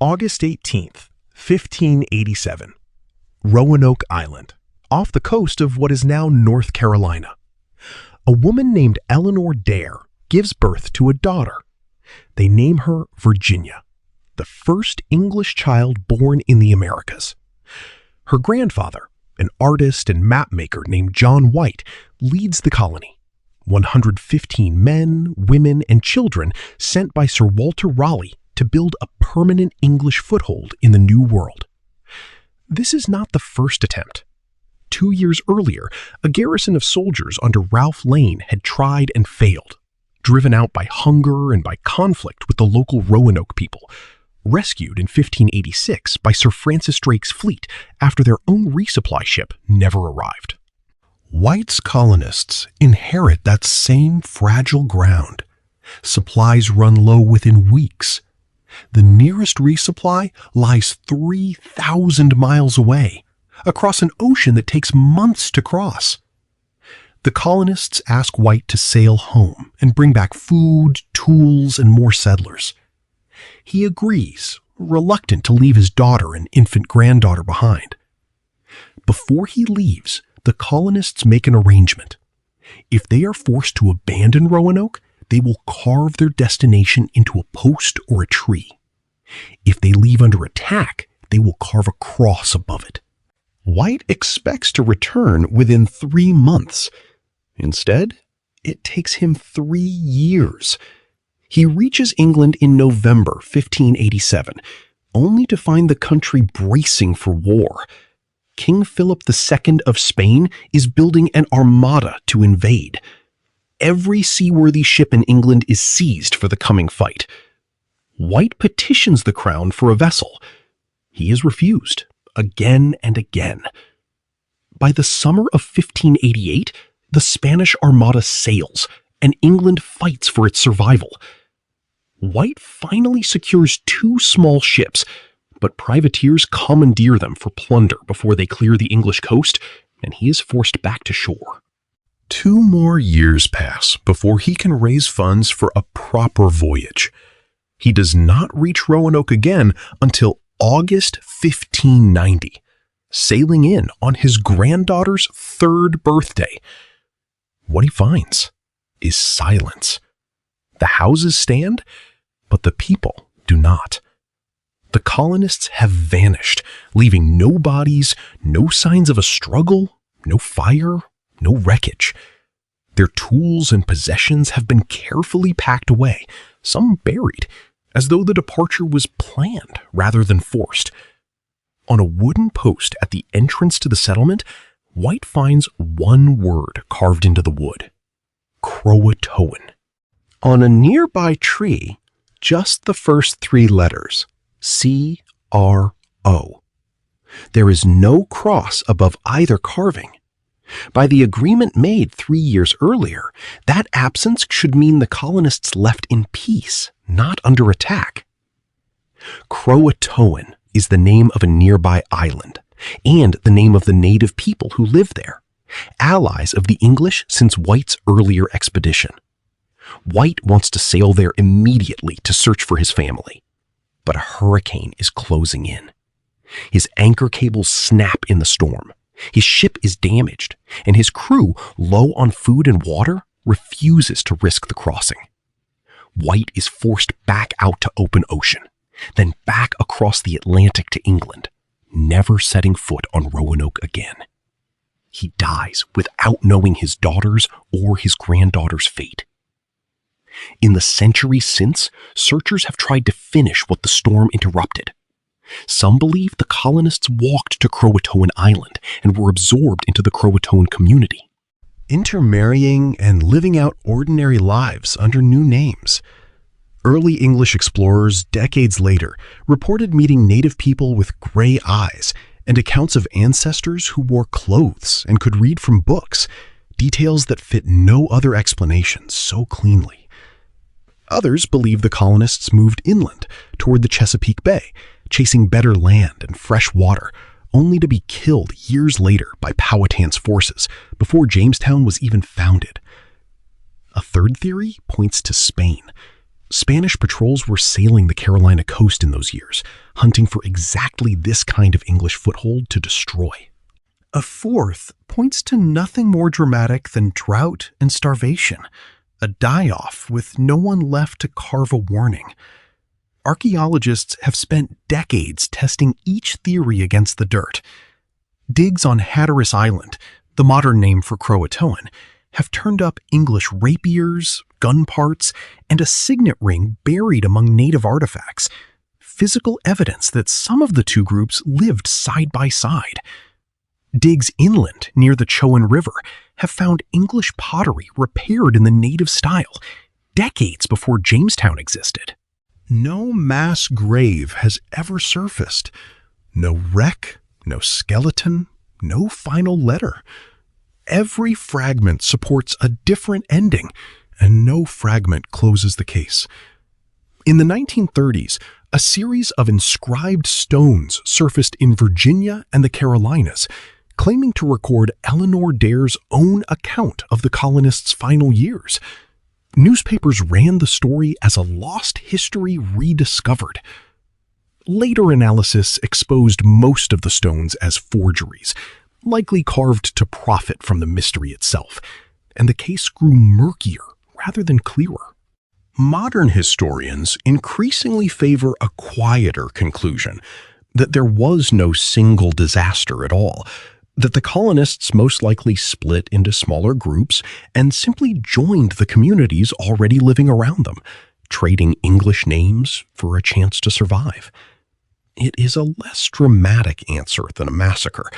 August 18th, 1587. Roanoke Island, off the coast of what is now North Carolina. A woman named Eleanor Dare gives birth to a daughter. They name her Virginia, the first English child born in the Americas. Her grandfather, an artist and mapmaker named John White, leads the colony. 115 men, women, and children sent by Sir Walter Raleigh to build a permanent English foothold in the New World. This is not the first attempt. 2 years earlier, a garrison of soldiers under Ralph Lane had tried and failed, driven out by hunger and by conflict with the local Roanoke people, rescued in 1586 by Sir Francis Drake's fleet after their own resupply ship never arrived. White's colonists inherit that same fragile ground. Supplies run low within weeks. The nearest resupply lies 3,000 miles away, across an ocean that takes months to cross. The colonists ask White to sail home and bring back food, tools, and more settlers. He agrees, reluctant to leave his daughter and infant granddaughter behind. Before he leaves, the colonists make an arrangement. If they are forced to abandon Roanoke, they will carve their destination into a post or a tree. If they leave under attack, they will carve a cross above it. White expects to return within 3 months. Instead, it takes him 3 years. He reaches England in November 1587, only to find the country bracing for war. King Philip II of Spain is building an armada to invade. Every seaworthy ship in England is seized for the coming fight. White petitions the crown for a vessel. He is refused again and again. By the summer of 1588, the Spanish armada sails, and England fights for its survival. White finally secures 2 small ships, but privateers commandeer them for plunder before they clear the English coast, and he is forced back to shore. 2 more years pass before he can raise funds for a proper voyage. He does not reach Roanoke again until August 1590, sailing in on his granddaughter's 3rd birthday. What he finds is silence. The houses stand, but the people do not. The colonists have vanished, leaving no bodies, no signs of a struggle, no fire, no wreckage. Their tools and possessions have been carefully packed away, some buried, as though the departure was planned rather than forced. On a wooden post at the entrance to the settlement, White finds one word carved into the wood: Croatoan. On a nearby tree, just the first 3 letters, C-R-O. There is no cross above either carving. By the agreement made 3 years earlier, that absence should mean the colonists left in peace, not under attack. Croatoan is the name of a nearby island, and the name of the native people who live there, allies of the English since White's earlier expedition. White wants to sail there immediately to search for his family, but a hurricane is closing in. His anchor cables snap in the storm. His ship is damaged, and his crew, low on food and water, refuses to risk the crossing. White is forced back out to open ocean, then back across the Atlantic to England, never setting foot on Roanoke again. He dies without knowing his daughter's or his granddaughter's fate. In the centuries since, searchers have tried to finish what the storm interrupted. Some believe the colonists walked to Croatoan Island and were absorbed into the Croatoan community, intermarrying and living out ordinary lives under new names. Early English explorers, decades later, reported meeting native people with gray eyes and accounts of ancestors who wore clothes and could read from books, details that fit no other explanation so cleanly. Others believe the colonists moved inland toward the Chesapeake Bay, chasing better land and fresh water, only to be killed years later by Powhatan's forces before Jamestown was even founded. A third theory points to Spain. Spanish patrols were sailing the Carolina coast in those years, hunting for exactly this kind of English foothold to destroy. A fourth points to nothing more dramatic than drought and starvation, a die-off with no one left to carve a warning. Archaeologists have spent decades testing each theory against the dirt. Digs on Hatteras Island, the modern name for Croatoan, have turned up English rapiers, gun parts, and a signet ring buried among native artifacts, physical evidence that some of the two groups lived side by side. Digs inland near the Chowan River have found English pottery repaired in the native style, decades before Jamestown existed. No mass grave has ever surfaced. No wreck, no skeleton, no final letter. Every fragment supports a different ending, and no fragment closes the case. In the 1930s, a series of inscribed stones surfaced in Virginia and the Carolinas, claiming to record Eleanor Dare's own account of the colonists' final years. Newspapers ran the story as a lost history rediscovered. Later analysis exposed most of the stones as forgeries, likely carved to profit from the mystery itself, and the case grew murkier rather than clearer. Modern historians increasingly favor a quieter conclusion, that there was no single disaster at all, that the colonists most likely split into smaller groups and simply joined the communities already living around them, trading English names for a chance to survive. It is a less dramatic answer than a massacre,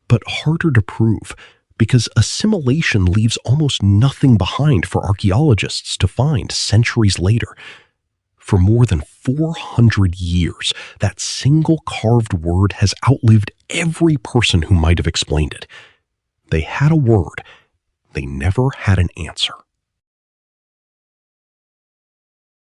but harder to prove, because assimilation leaves almost nothing behind for archaeologists to find centuries later. For more than 400 years, that single carved word has outlived every person who might have explained it. They had a word. They never had an answer.